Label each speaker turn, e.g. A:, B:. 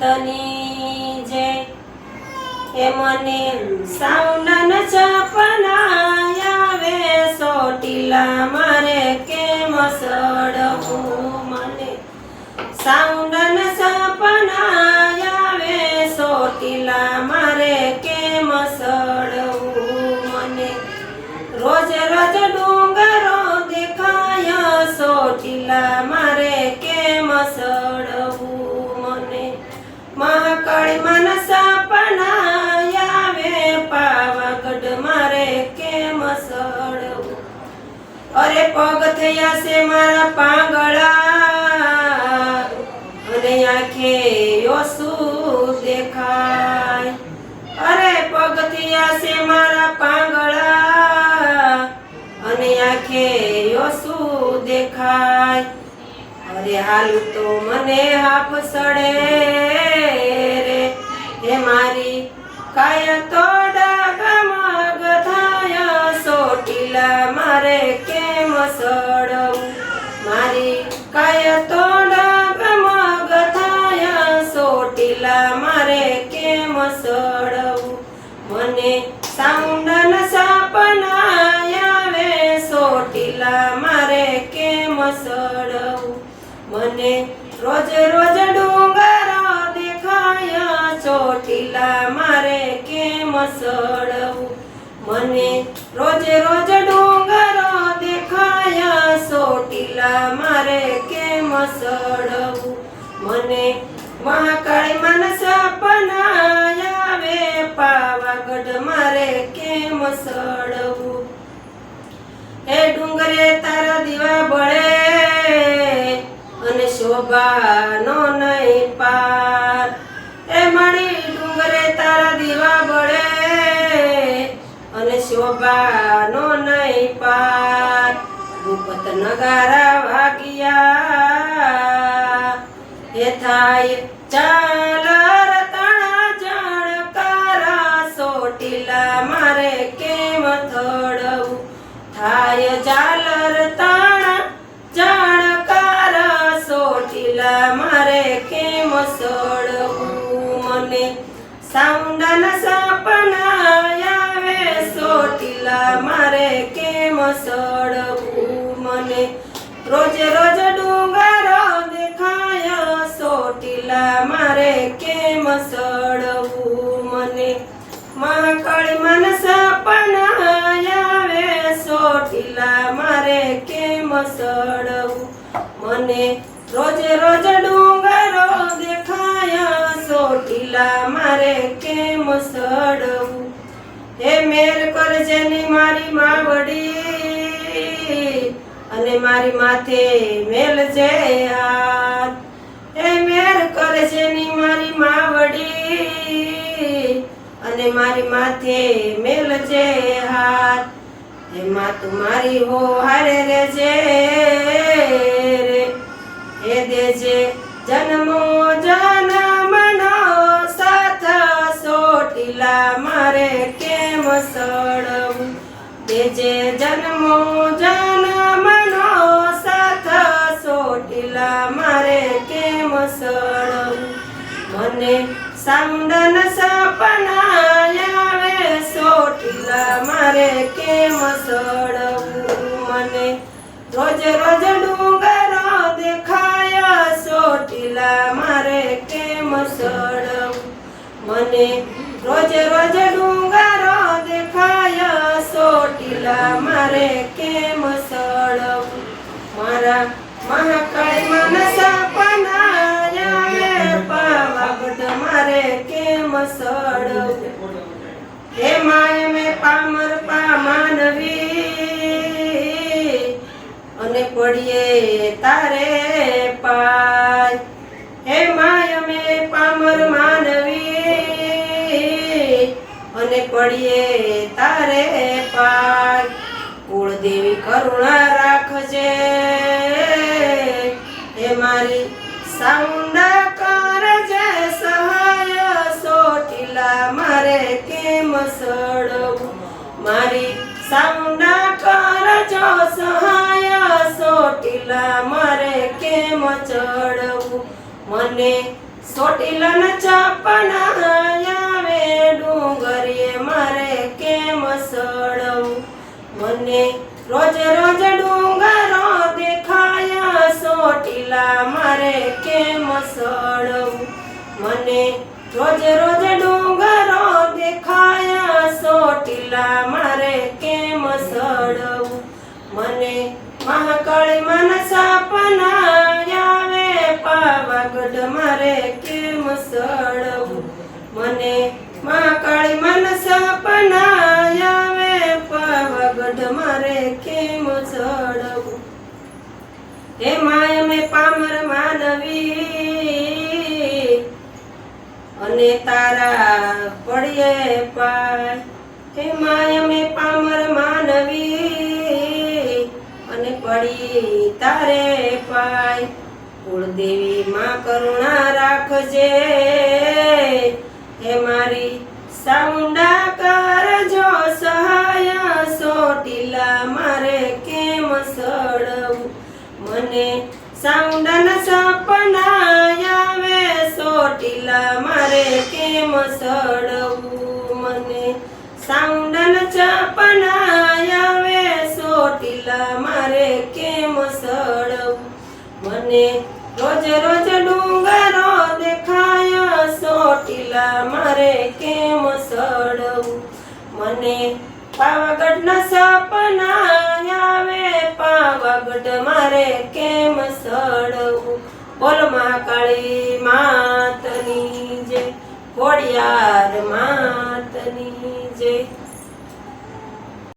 A: માતની જે એ મને સાઉન્ડન સપનાયાવે સોટીલા મારે કેમ સડવું મને સાઉન્ડન સપનાયાવે સોટીલા મારે કેમ સડવું મને રોજ રોજ ડુંગરો દેખાય સોટીલા મારે કેમ સડવું મને મહાકાળી મન સપનાયાવે પાવાગઢ મારે કેમ સડવું અરે પગ થયા છે મારા પાંગળા અને આંખે ઓસું દેખાય અરે પગ થયા છે મારા પાંગળા અને આંખે ઓસું દેખાય અરે હાલ તો મને હાફ સડે રે હે મારી કાય તો ડગમગ થાય સોટીલા મારે કેમ સડવું મારી કાય તો ડગમગ થાય સોટીલા મારે કેમ સડવું મને સાઉન્ડન સપનાયાવે સોટીલા મારે કેમ સડવું મને રોજ રોજ ડુંગરો દેખાય ચોટીલા મારે કેમ સડવું મને રોજ રોજ ડુંગરો દેખાય ચોટીલા મારે કેમ સડવું મને મહાકાળી મન સપનાયાવે પાવાગઢ મારે કેમ સડવું હે ડુંગરે તારા દીવા બળે અને શોભાનો નહીં પાર એ મળી ડુંગરે તારા દીવા બળે અને શોભાનો નહીં પાર ભૂપત નગારા વાગ્યા એ થાય ચાલર તણા જાણકારા સોટીલા મારે કેમ થડવું થાય ચાલર તણા જાણકારા સોટીલા મારે કેમ સડવું મને સાઉન્ડન સપનાયાવે સોટીલા મારે કેમ સડવું મને રોજ રોજ ડુંગરો દેખાય સોટીલા મારે કેમ સડવું મને મહાકાળી મન સપનાયાવે સોટીલા મારે કેમ સડવું મને રોજ રોજ ડુંગરો દેખાય સોટીલા મારે કેમ સડવું હે મેર કરજે ની મારી માવડી અને મારી માથે મેલજે હાથ હે મેર કરજે ની મારી માવડી અને મારી માથે મેલજે હાથ હે માં તું મારી હો હારે રેજે રે હે દેજે જન્મો જન્મનો સાથ સોટીલા મારે કેમ સડવું દેજે જન્મો જન્મનો સાથ સોટીલા મારે કેમ સડવું મને સાઉન્ડન સપનાયાવે સોટીલા મારે કેમ સડવું મને રોજ રોજ ડુંગરો દેખાય સોટીલા મારે કેમ સડવું મને રોજ રોજ ડુંગરો દેખાય સોટીલા મારે કેમ સડવું મારા મહાકાળી મન સપનાયાવે પાવાગઢ મારે કેમ સડવું હે માય મેં પામર પામાનવી અને પડીએ તારે પાય હે માય મેં પામર માનવી અને પડીએ તારે પાય કુળદેવી કરુણા રાખજે હે મારી સાઉન્ડ કરજે સહાય સોટીલા મારે કેમ સડવું મારી સાઉન્ડ કરજો સહાય સોટીલા મારે કેમ ચડવું મને ચોટીલાના સપના આવે ડુંગરીએ મારે કેમ સડવું મને રોજ રોજ ડુંગરો દેખાયા ચોટીલા મારે કેમ સડવું મને રોજ રોજ ડુંગરો દેખાયા ચોટીલા મારે કેમ સડવું મને મહાકાળી માના સપના આવે પાવાગઢ મારે કેમ સડવું મને મહાકાળી માના સપના આવે પાવાગઢ મારે કેમ સડવું હે માય મેં પામર માનવી અને તારા પડીએ પાય હે માય મેં પામર માનવી અને પડી તારે પાય કુળદેવી માં કરુણા રાખજે હે મારી સાઉન્ડા કરજો સહાય ચોટીલા મારે કેમ સડવું મને સાઉન્ડાના સપના આવે ચોટીલા મારે કેમ સડવું મને સાઉન્ડાના સપના આવે ચોટીલા મારે કેમ સડવું મને રોજ રોજ ડુંગરો દેખાય ચોટીલા મારે કેમ સડવું મને પાવાગઢના સપના આવે પાવાગઢ મારે કેમ સડવું બોલ મહાકાળી